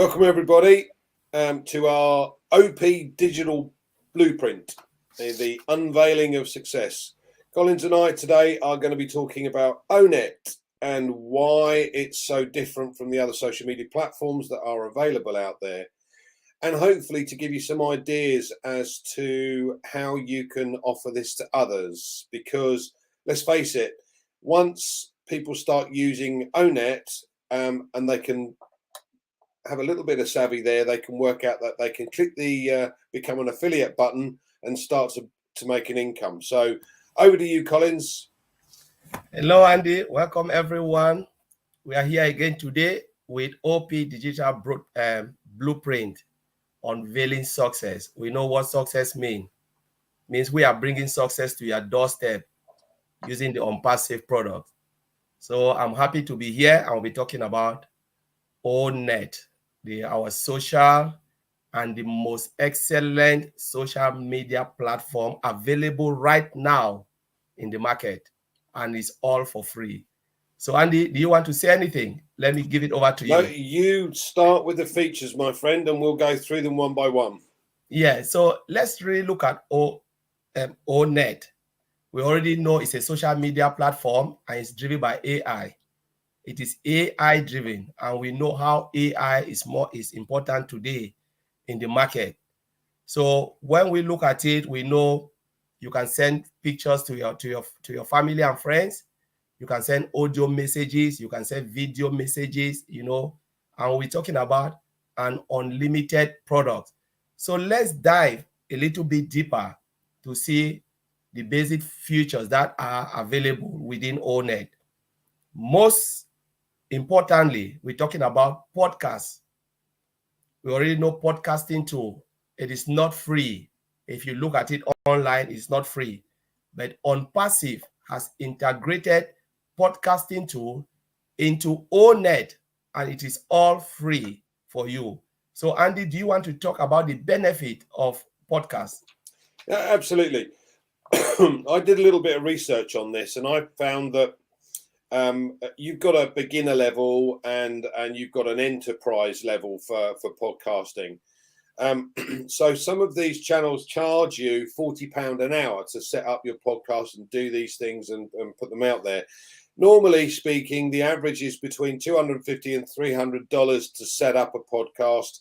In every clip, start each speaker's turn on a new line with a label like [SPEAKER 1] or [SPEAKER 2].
[SPEAKER 1] Welcome everybody to our OP Digital Blueprint, the unveiling of success. Collins and I today are going to be talking about ONet and why it's so different from the other social media platforms that are available out there, and hopefully to give you some ideas as to how you can offer this to others, because let's face it, once people start using ONet and they can have a little bit of savvy there, they can work out that they can click the become an affiliate button and start to make an income. So over to you, Collins.
[SPEAKER 2] Hello, Andy. Welcome, everyone. We are here again today with OP Digital Blueprint, unveiling success. We know what success means. Means we are bringing success to your doorstep using the OnPassive product. So I'm happy to be here. I'll be talking about ONet, our social and the most excellent social media platform available right now in the market, and it's all for free. So Andy, do you want to say anything? Let me give it over to you.
[SPEAKER 1] No, you start with the features, my friend, and we'll go through them one by one.
[SPEAKER 2] Yeah, so let's really look at ONet. We already know it's a social media platform and it's driven by AI. It is AI driven, and we know how AI is important today in the market. So when we look at it, we know you can send pictures to your family and friends. You can send audio messages. You can send video messages. And we're talking about an unlimited product. So let's dive a little bit deeper to see the basic features that are available within ONet. Most importantly, we're talking about podcasts. We already know podcasting tool. It is not free. If you look at it online, it's not free. But OnPassive has integrated podcasting tool into ONet, and it is all free for you. So Andy, do you want to talk about the benefit of podcasts?
[SPEAKER 1] Yeah, absolutely. I did a little bit of research on this, and I found that you've got a beginner level and you've got an enterprise level for podcasting. So some of these channels charge you £40 an hour to set up your podcast and do these things and put them out there. Normally speaking, the average is between $250 and $300 to set up a podcast,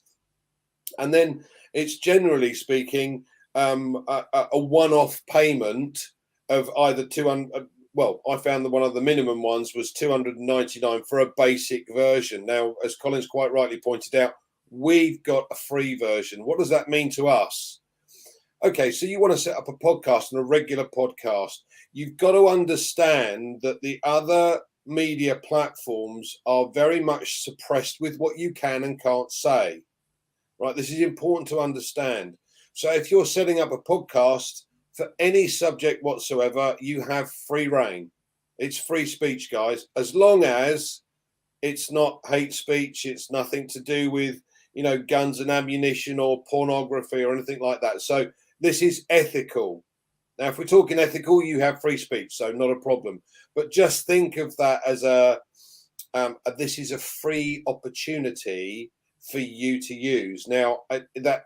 [SPEAKER 1] and then it's generally speaking a one-off payment of either 200. Well, I found that one of the minimum ones was $299 for a basic version. Now, as Collins quite rightly pointed out, we've got a free version. What does that mean to us? Okay, so you want to set up a podcast and a regular podcast. You've got to understand that the other media platforms are very much suppressed with what you can and can't say. Right? This is important to understand. So if you're setting up a podcast for any subject whatsoever, you have free reign. It's free speech, guys, as long as it's not hate speech. It's nothing to do with, guns and ammunition or pornography or anything like that. So this is ethical. Now, if we're talking ethical, you have free speech, so not a problem. But just think of that as this is a free opportunity for you to use. Now, that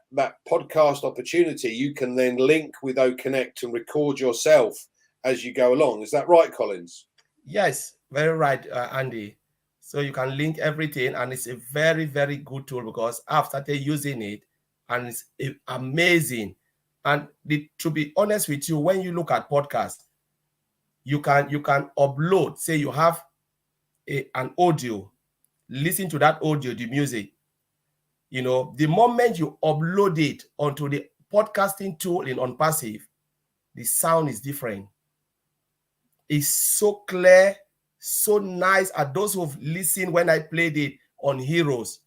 [SPEAKER 1] podcast opportunity, you can then link with OConnect and record yourself as you go along. Is that right, Collins?
[SPEAKER 2] Yes, very right, Andy. So you can link everything, and it's a very, very good tool because I've started using it, and it's amazing. And to be honest with you, when you look at podcasts, you can upload. Say you have an audio, listen to that audio, the music. The moment you upload it onto the podcasting tool in OnPassive, the sound is different. It's so clear, so nice. And those who've listened when I played it on Heroes,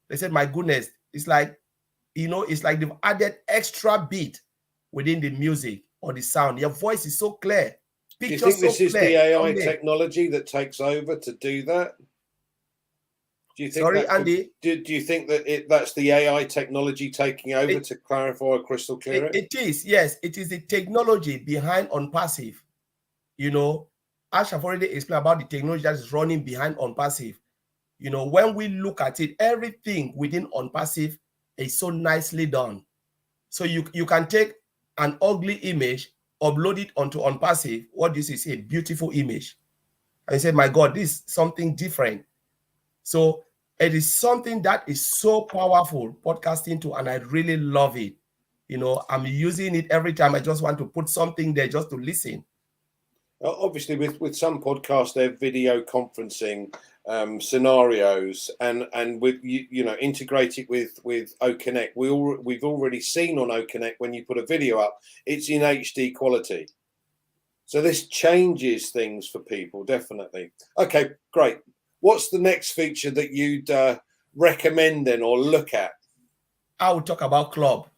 [SPEAKER 2] they said, my goodness, it's like they've added extra beat within the music or the sound. Your voice is so clear.
[SPEAKER 1] Do you think this is the AI technology that takes over to do that? Do you think?
[SPEAKER 2] Sorry, Andy.
[SPEAKER 1] Do you think that that's the AI technology taking over to clarify or crystal clear it?
[SPEAKER 2] It is, yes. It is the technology behind OnPassive. Ash have already explained about the technology that is running behind OnPassive. You know, when we look at it, everything within OnPassive is so nicely done. So you can take an ugly image, upload it onto OnPassive. What this is a beautiful image. And you say, my God, this is something different. So it is something that is so powerful, podcasting too, and I really love it. You know, I'm using it every time I just want to put something there just to listen.
[SPEAKER 1] Obviously, with some podcasts, they're video conferencing scenarios, and with you know, integrate it with ONet. We've already seen on ONet when you put a video up, it's in HD quality. So this changes things for people, definitely. Okay, great. What's the next feature that you'd recommend then or look at?
[SPEAKER 2] I will talk about Club.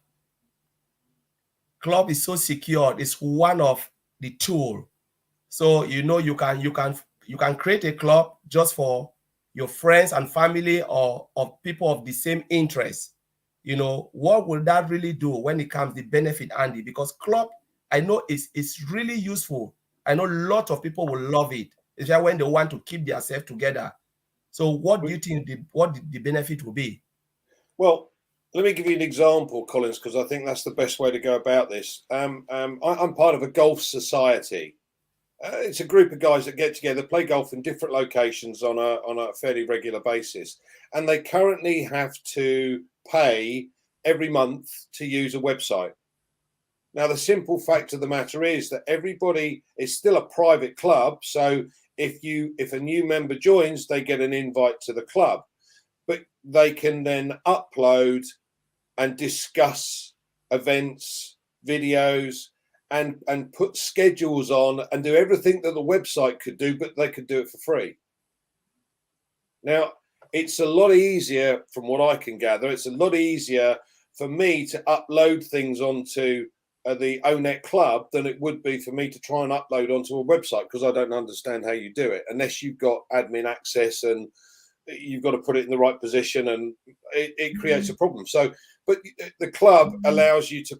[SPEAKER 2] Club is so secure. It's one of the tool. So you know you can create a club just for your friends and family or of people of the same interest. You know, what will that really do when it comes the benefit, Andy? Because club, I know it's really useful. I know a lot of people will love it, especially when they want to keep themselves together. So what do you think the benefit will be?
[SPEAKER 1] Well, let me give you an example, Collins, because I think that's the best way to go about this. I'm part of a golf society. It's a group of guys that get together, play golf in different locations on a fairly regular basis, and they currently have to pay every month to use a website. Now, the simple fact of the matter is that everybody is still a private club, so if a new member joins, they get an invite to the club, but they can then upload and discuss events, videos, and put schedules on and do everything that the website could do, but they could do it for free. Now, it's a lot easier, from what I can gather, it's a lot easier for me to upload things onto the ONet Club than it would be for me to try and upload onto a website, because I don't understand how you do it unless you've got admin access and you've got to put it in the right position, and it creates a problem. So, but the club allows you to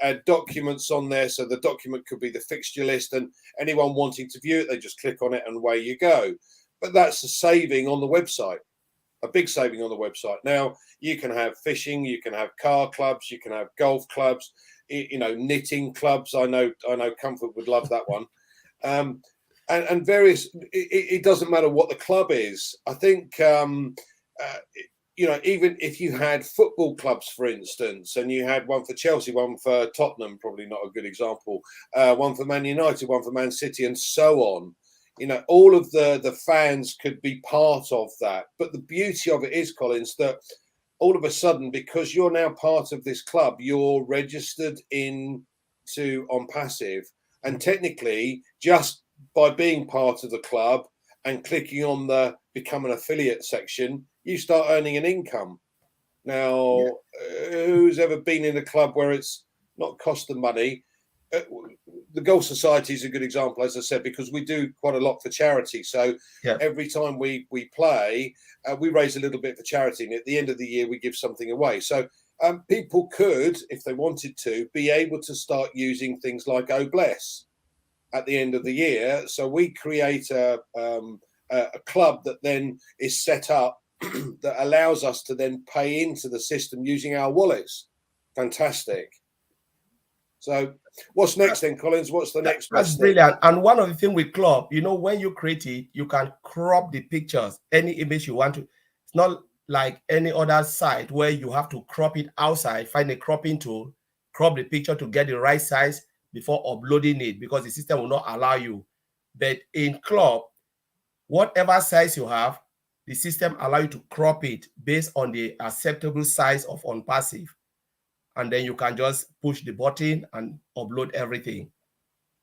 [SPEAKER 1] add documents on there. So the document could be the fixture list, and anyone wanting to view it, they just click on it and away you go. But that's a saving on the website, a big saving on the website. Now you can have fishing, you can have car clubs, you can have golf clubs, you know, knitting clubs. I know Comfort would love that one. And various, it doesn't matter what the club is. I think, you know, even if you had football clubs, for instance, and you had one for Chelsea, one for Tottenham, probably not a good example, one for Man United, one for Man City, and so on. You know, all of the fans could be part of that. But the beauty of it is, Collins, that all of a sudden, because you're now part of this club, you're registered into OnPassive, and technically, just by being part of the club and clicking on the become an affiliate section, you start earning an income. Now, who's ever been in a club where it's not cost them money? The Golf Society is a good example, as I said, because we do quite a lot for charity. So every time we play, we raise a little bit for charity, and at the end of the year, we give something away. So people could, if they wanted to, be able to start using things like Oh Bless at the end of the year. So we create a club that then is set up that allows us to then pay into the system using our wallets. Fantastic. So what's next then, Collins? What's the next best thing?
[SPEAKER 2] That's brilliant. And one of the things with Club, you know, when you create it, you can crop the pictures, any image you want to. It's not like any other site where you have to crop it outside, find a cropping tool, crop the picture to get the right size before uploading it, because the system will not allow you. But in Club, whatever size you have, the system allows you to crop it based on the acceptable size of OnPassive. And then you can just push the button and upload everything.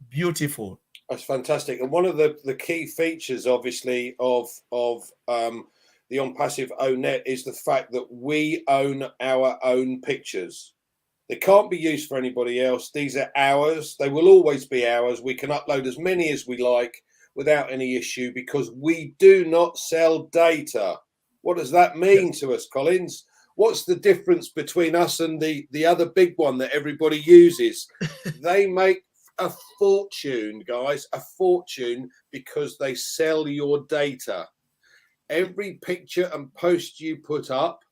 [SPEAKER 2] Beautiful.
[SPEAKER 1] That's fantastic. And one of the key features, obviously, of the OnPassive ONet is the fact that we own our own pictures. They can't be used for anybody else. These are ours. They will always be ours. We can upload as many as we like without any issue, because we do not sell data. What does that mean to us, Collins? What's the difference between us and the other big one that everybody uses? They make a fortune, guys, a fortune, because they sell your data. every picture and post you put up,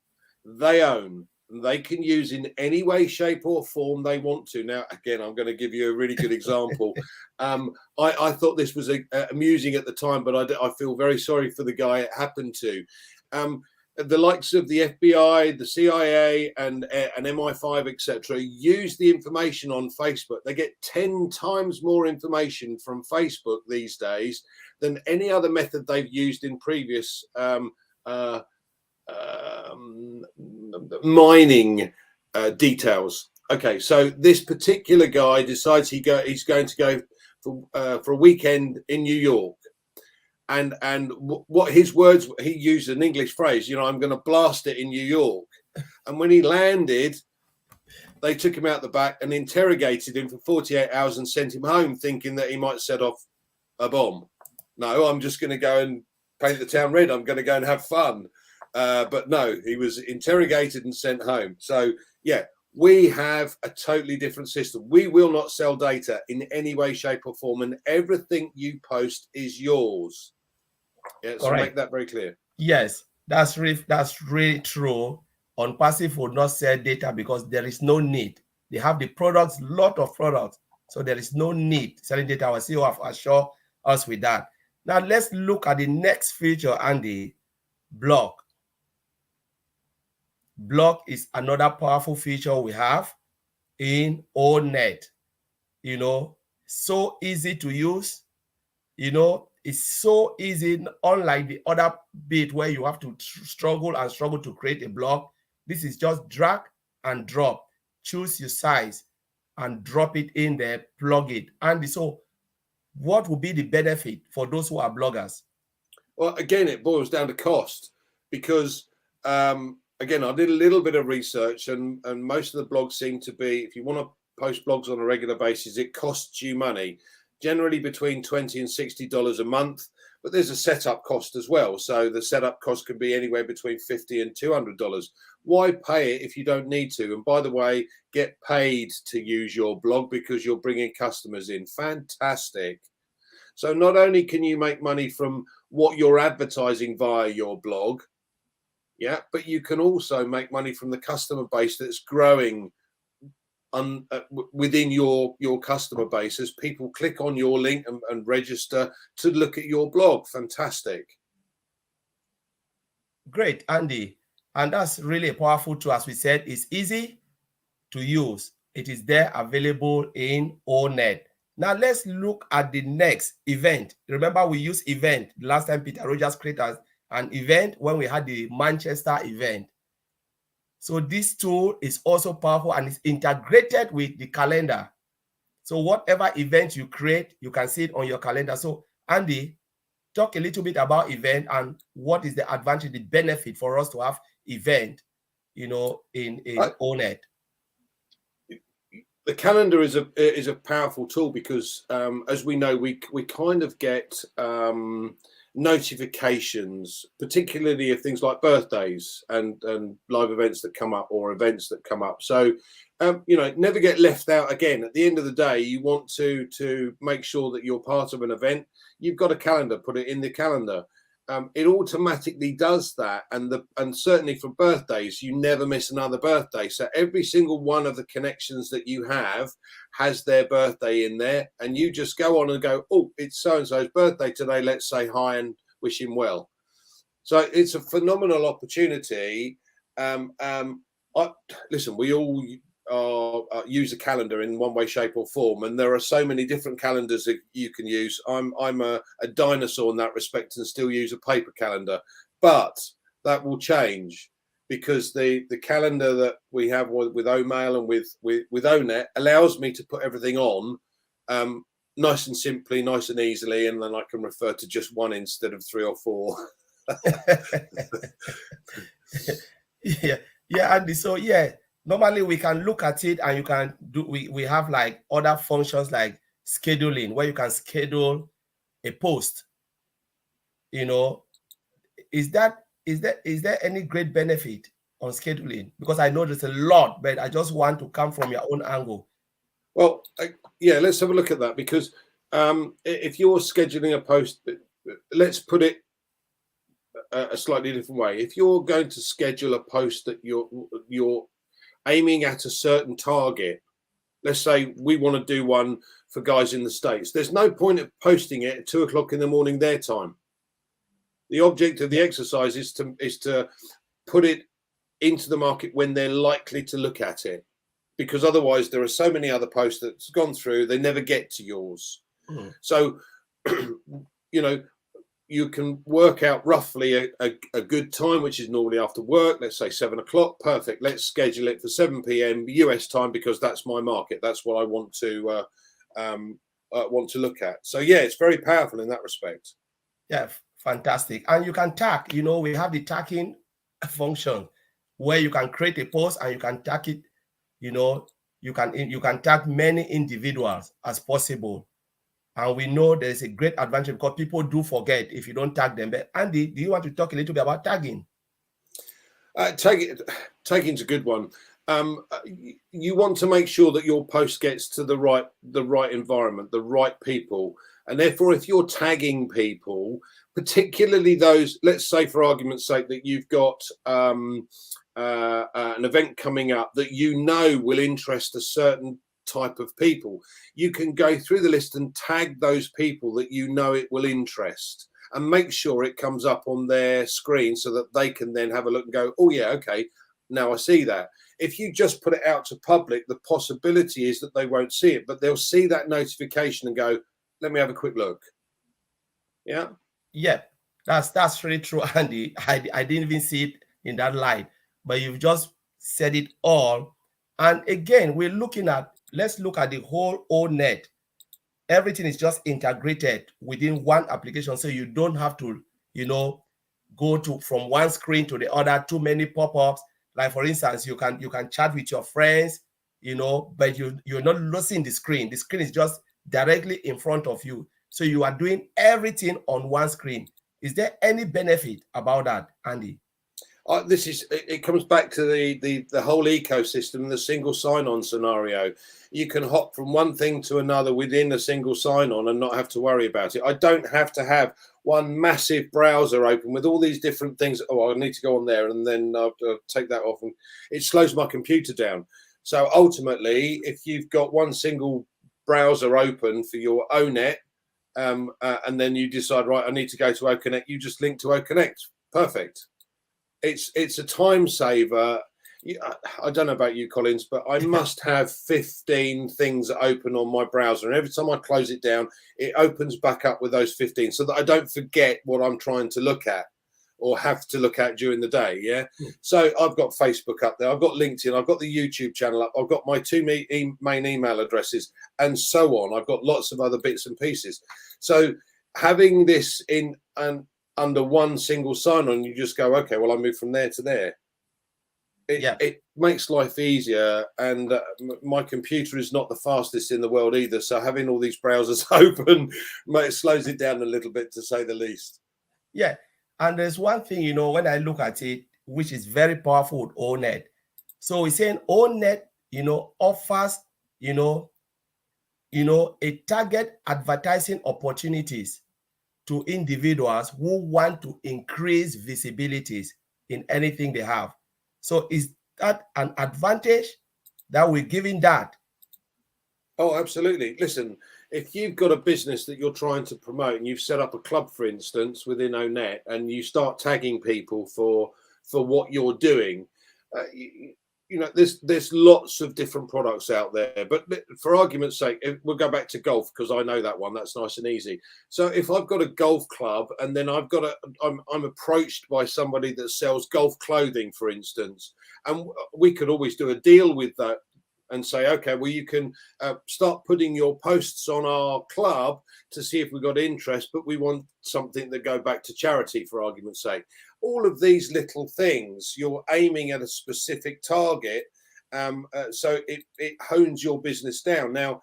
[SPEAKER 1] they own. They can use in any way, shape, or form they want to. Now, again, I'm going to give you a really good example. I thought this was amusing at the time, but I feel very sorry for the guy it happened to. The likes of the FBI, the CIA, and MI5, etc., use the information on Facebook. They get 10 times more information from Facebook these days than any other method they've used in previous mining details. Okay, so this particular guy decides he's going to go for a weekend in New York, and what his words, he used an English phrase, you know, I'm going to blast it in New York. And when he landed, they took him out the back and interrogated him for 48 hours and sent him home, thinking that he might set off a bomb. No, I'm just going to go and paint the town red. I'm going to go and have fun. But no, he was interrogated and sent home. So, yeah, we have a totally different system. We will not sell data in any way, shape, or form, and everything you post is yours. Yeah, so make that very clear.
[SPEAKER 2] Yes, that's really true. On passive would not sell data because there is no need. They have the products, lot of products, so there is no need selling data. Our CEO have assured us with that. Now let's look at the next feature, Andy. Blog. Blog is another powerful feature we have in ONet. You know, so easy to use. You know, it's so easy, unlike the other bit where you have to struggle to create a blog. This is just drag and drop. Choose your size and drop it in there, plug it. And so what will be the benefit for those who are bloggers?
[SPEAKER 1] Well, again, it boils down to cost, because again, I did a little bit of research, and most of the blogs seem to be, if you want to post blogs on a regular basis, it costs you money, generally between $20 and $60 a month. But there's a setup cost as well. So the setup cost can be anywhere between $50 and $200. Why pay it if you don't need to? And by the way, get paid to use your blog because you're bringing customers in. Fantastic. So not only can you make money from what you're advertising via your blog, yeah, but you can also make money from the customer base that's growing within your customer base as people click on your link and register to look at your blog. Fantastic.
[SPEAKER 2] Great, Andy. And that's really a powerful tool. As we said, it's easy to use. It is there available in ONet. Now let's look at the next event. Remember, we used event the last time Peter Rogers created an event when we had the Manchester event. So this tool is also powerful and is integrated with the calendar. So whatever event you create, you can see it on your calendar. So Andy, talk a little bit about event and what is the advantage, the benefit for us to have event, you know, in ONet.
[SPEAKER 1] The calendar is a powerful tool because, as we know, we kind of get notifications, particularly of things like birthdays and live events that come up or events that come up. So, you know, never get left out again. At the end of the day, you want to make sure that you're part of an event. You've got a calendar, put it in the calendar. It automatically does that, and certainly for birthdays, you never miss another birthday. So every single one of the connections that you have has their birthday in there, and you just go on and go, oh, it's so and so's birthday today. Let's say hi and wish him well. So it's a phenomenal opportunity. Listen, we all use a calendar in one way, shape, or form, and there are so many different calendars that you can use. I'm a dinosaur in that respect and still use a paper calendar, but that will change because the calendar that we have with OMail and with ONet allows me to put everything on nice and simply, nice and easily, and then I can refer to just one instead of 3 or 4.
[SPEAKER 2] yeah, Andy. So yeah. Normally we can look at it and you can do, we have like other functions like scheduling, where you can schedule a post. You know, is there any great benefit on scheduling? Because I know there's a lot, but I just want to come from your own angle.
[SPEAKER 1] Well, yeah, let's have a look at that, because if you're scheduling a post, let's put it a slightly different way. If you're going to schedule a post that you're aiming at a certain target, let's say we want to do one for guys in the States, there's no point of posting it at 2 o'clock in the morning their time. The object of the exercise is to put it into the market when they're likely to look at it, because otherwise there are so many other posts that's gone through, they never get to yours. So you know, you can work out roughly a good time, which is normally after work. Let's say 7 o'clock. Perfect. Let's schedule it for 7 p.m. US time, because that's my market. That's what I want to look at. So yeah, it's very powerful in that respect.
[SPEAKER 2] Yeah, fantastic. And you can tag. We have the tagging function where you can create a post and you can tag it. You can tag many individuals as possible. And we know there's a great advantage because people do forget if you don't tag them. But Andy, do you want to talk a little bit about tagging?
[SPEAKER 1] Tagging's a good one. You want to make sure that your post gets to the right environment, the right people. And therefore, if you're tagging people, particularly those, let's say for argument's sake, that you've got an event coming up that will interest a certain type of people, you can go through the list and tag those people that it will interest, and make sure it comes up on their screen so that they can then have a look and go, oh yeah, okay, now I see that. If you just put it out to public, the possibility is that they won't see it, but they'll see that notification and go, let me have a quick look. Yeah,
[SPEAKER 2] that's really true, Andy. I didn't even see it in that light, but you've just said it all. And again, let's look at the whole ONet. Everything is just integrated within one application, so you don't have to, go from one screen to the other, too many pop-ups. Like for instance, you can chat with your friends, but you're not losing the screen. The screen is just directly in front of you. So you are doing everything on one screen. Is there any benefit about that, Andy?
[SPEAKER 1] It comes back to the whole ecosystem, the single sign-on scenario. You can hop from one thing to another within a single sign-on and not have to worry about it. I don't have to have one massive browser open with all these different things. Oh, I need to go on there, and then I'll take that off, and it slows my computer down. So ultimately, if you've got one single browser open for your ONet, and then you decide, right, I need to go to ONet, you just link to ONet. Perfect. It's a time saver. I don't know about you, Collins, but I must have 15 things open on my browser, and every time I close it down, it opens back up with those 15, so that I don't forget what I'm trying to look at or have to look at during the day. Yeah. So I've got Facebook up there, I've got LinkedIn, I've got the YouTube channel up, I've got my two main email addresses, and so on. I've got lots of other bits and pieces. So having this under one single sign-on, you just go, okay, well, I move from there to there. It makes life easier, and my computer is not the fastest in the world either, so having all these browsers open slows it down a little bit, to say the least.
[SPEAKER 2] Yeah, and there's one thing, when I look at it, which is very powerful with ONet. So we're saying ONet, offers, a target advertising opportunities to individuals who want to increase visibilities in anything they have. So is that an advantage that we're giving that?
[SPEAKER 1] Oh, absolutely. Listen, if you've got a business that you're trying to promote, and you've set up a club, for instance, within ONet, and you start tagging people for what you're doing, there's lots of different products out there. But for argument's sake, we'll go back to golf, because I know that one. That's nice and easy. So if I've got a golf club, and then I'm approached by somebody that sells golf clothing, for instance, and we could always do a deal with that and say, okay, well, you can start putting your posts on our club to see if we got interest, but we want something that go back to charity, for argument's sake. All of these little things, you're aiming at a specific target, so it hones your business down. Now,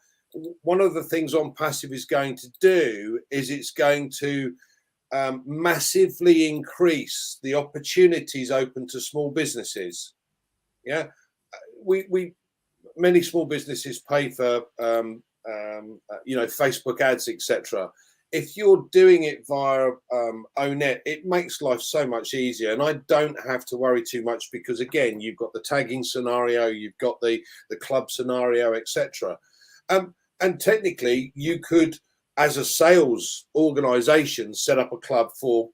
[SPEAKER 1] one of the things On Passive is going to do is it's going to massively increase the opportunities open to small businesses. Yeah, many small businesses pay for Facebook ads, etc. if you're doing it via ONet, it makes life so much easier, and I don't have to worry too much because, again, you've got the tagging scenario, you've got the club scenario, etc. And technically, you could, as a sales organization, set up a club for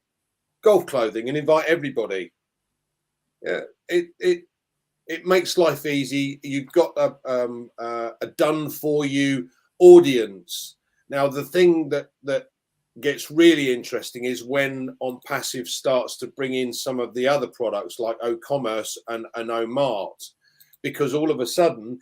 [SPEAKER 1] golf clothing and invite everybody. Yeah, it makes life easy. You've got a done for you audience. Now, the thing that gets really interesting is when On Passive starts to bring in some of the other products like OCommerce and OMart, because all of a sudden,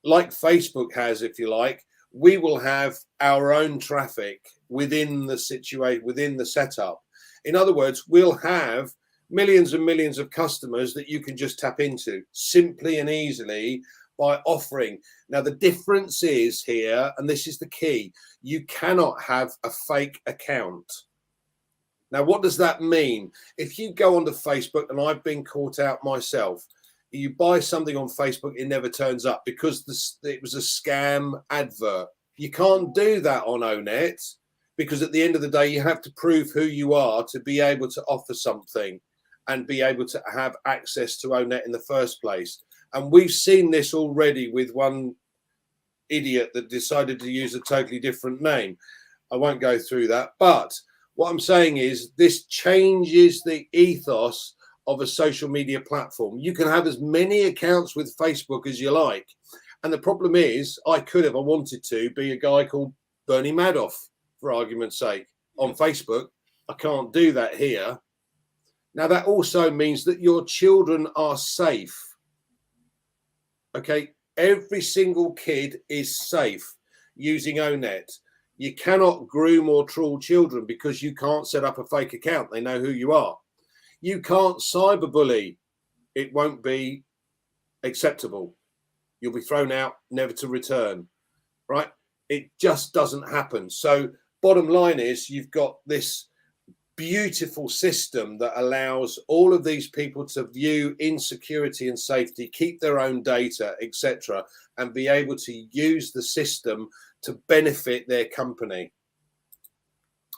[SPEAKER 1] like Facebook has, if you like, we will have our own traffic within the situation, within the setup. In other words, we'll have millions and millions of customers that you can just tap into simply and easily by offering. Now, the difference is here, and this is the key, you cannot have a fake account. Now, what does that mean? If you go onto Facebook, and I've been caught out myself, you buy something on Facebook, it never turns up because it was a scam advert. You can't do that on ONet because at the end of the day, you have to prove who you are to be able to offer something and be able to have access to ONet in the first place. And we've seen this already with one idiot that decided to use a totally different name. I won't go through that. But what I'm saying is this changes the ethos of a social media platform. You can have as many accounts with Facebook as you like. And the problem is, I could, if I wanted to, be a guy called Bernie Madoff, for argument's sake, on Facebook. I can't do that here. Now, that also means that your children are safe. Okay, every single kid is safe using ONet. You cannot groom or troll children because you can't set up a fake account. They know who you are. You can't cyberbully. It won't be acceptable. You'll be thrown out, never to return, right? It just doesn't happen. So bottom line is you've got this beautiful system that allows all of these people to view in security and safety, keep their own data, etc., and be able to use the system to benefit their company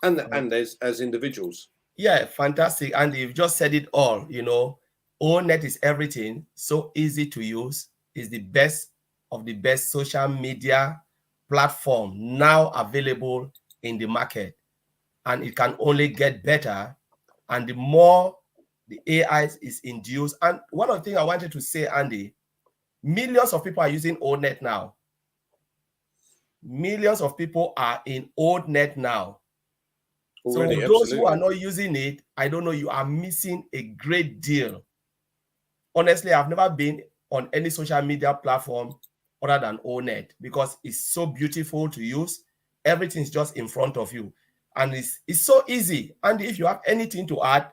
[SPEAKER 1] and as individuals.
[SPEAKER 2] Yeah, fantastic. And you've just said it all. You know, ONet is everything, so easy to use, is the best of the best social media platform now available in the market. And it can only get better. And the more the AI is induced. And one of the things I wanted to say, Andy, millions of people are using ONet now. Millions of people are in ONet now. Already, so those absolutely. Who are not using it, I don't know, you are missing a great deal. Honestly, I've never been on any social media platform other than ONet because it's so beautiful to use. Everything's just in front of you. And it's so easy. And if you have anything to add,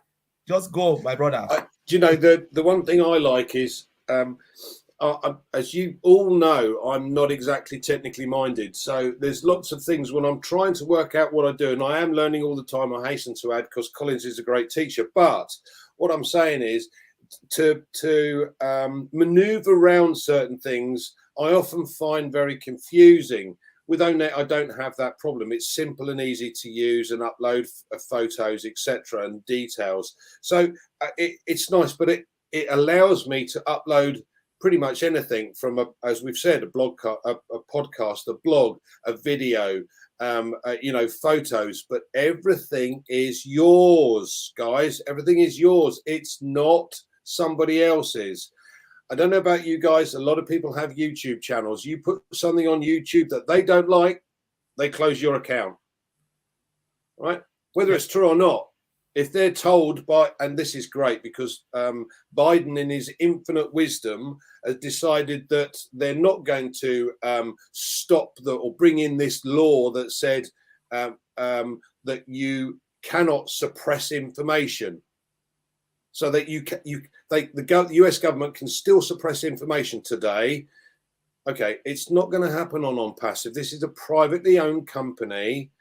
[SPEAKER 2] just go, my brother.
[SPEAKER 1] Do you know, the one thing I like is, as you all know, I'm not exactly technically minded. So there's lots of things when I'm trying to work out what I do, and I am learning all the time, I hasten to add, because Collins is a great teacher. But what I'm saying is to maneuver around certain things, I often find very confusing. With ONet, I don't have that problem. It's simple and easy to use and upload photos, etc., and details. So it's nice, but it allows me to upload pretty much anything from, as we've said, a podcast, a blog, a video, photos. But everything is yours, guys. Everything is yours. It's not somebody else's. I don't know about you guys. A lot of people have YouTube channels. You put something on YouTube that they don't like, they close your account, right? Whether it's true or not, if they're told by, and this is great because Biden in his infinite wisdom has decided that they're not going to stop or bring in this law that said that you cannot suppress information. So that the US government can still suppress information today. Okay, it's not going to happen on Passive. This is a privately owned company,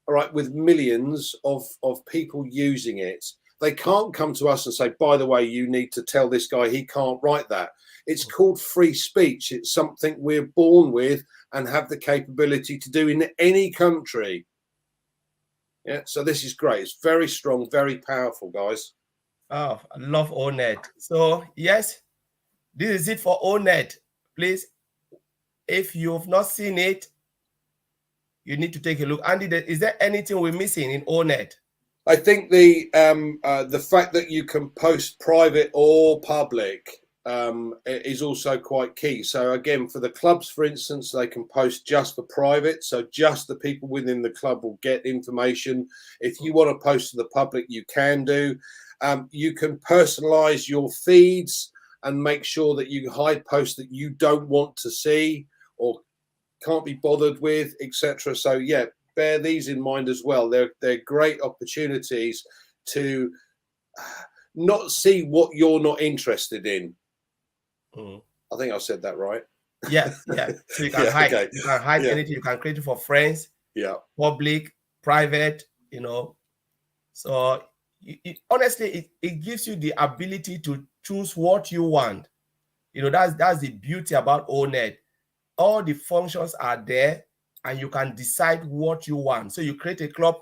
[SPEAKER 1] all right, with millions of people using it. They can't come to us and say, by the way, you need to tell this guy he can't write that. It's called free speech. It's something we're born with and have the capability to do in any country. Yeah, so this is great. It's very strong, very powerful, guys.
[SPEAKER 2] Oh, I love ONet. So yes, this is it for ONet. Please, if you've not seen it, you need to take a look. Andy, is there anything we're missing in ONet?
[SPEAKER 1] I think the fact that you can post private or public is also quite key. So again, for the clubs, for instance, they can post just for private. So just the people within the club will get information. If you want to post to the public, you can do. You can personalize your feeds and make sure that you hide posts that you don't want to see or can't be bothered with, etc. So yeah, bear these in mind as well. They're great opportunities to not see what you're not interested in. I think I said that right.
[SPEAKER 2] Yeah. So you can
[SPEAKER 1] Yeah,
[SPEAKER 2] hide.
[SPEAKER 1] okay.
[SPEAKER 2] You can hide
[SPEAKER 1] Yeah.
[SPEAKER 2] anything. You can create it for friends.
[SPEAKER 1] Yeah.
[SPEAKER 2] Public, private. So honestly, it gives you the ability to choose what you want. That's the beauty about ONet. All the functions are there, and you can decide what you want. So you create a club,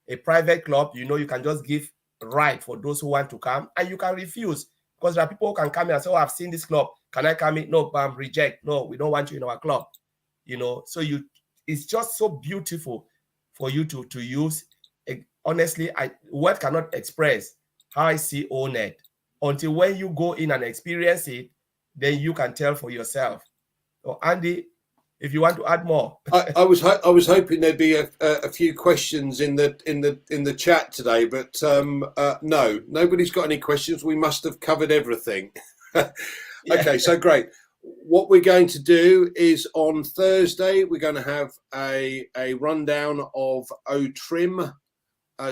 [SPEAKER 2] a private club. You can just give right for those who want to come, and you can refuse, because there are people who can come in and say, "Oh, I've seen this club. Can I come in?" No, bam, reject. No, we don't want you in our club. So it's just so beautiful for you to use. Honestly, word cannot express how I see ONet. Until when you go in and experience it, then you can tell for yourself. So Andy, if you want to add more.
[SPEAKER 1] I was hoping there'd be a few questions in the chat today, but no, nobody's got any questions. We must have covered everything. Okay, so great. What we're going to do is on Thursday we're going to have a rundown of OTrim.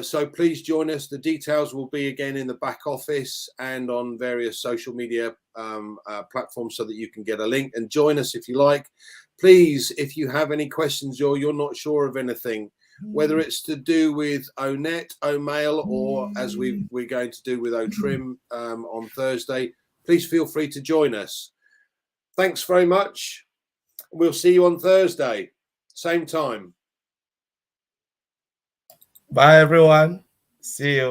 [SPEAKER 1] So please join us. The details will be again in the back office and on various social media platforms so that you can get a link and join us if you like. Please, if you have any questions or you're not sure of anything, whether it's to do with ONet, OMail, or as we're going to do with OTrim on Thursday, please feel free to join us. Thanks very much. We'll see you on Thursday, same time.
[SPEAKER 2] Bye, everyone. See you.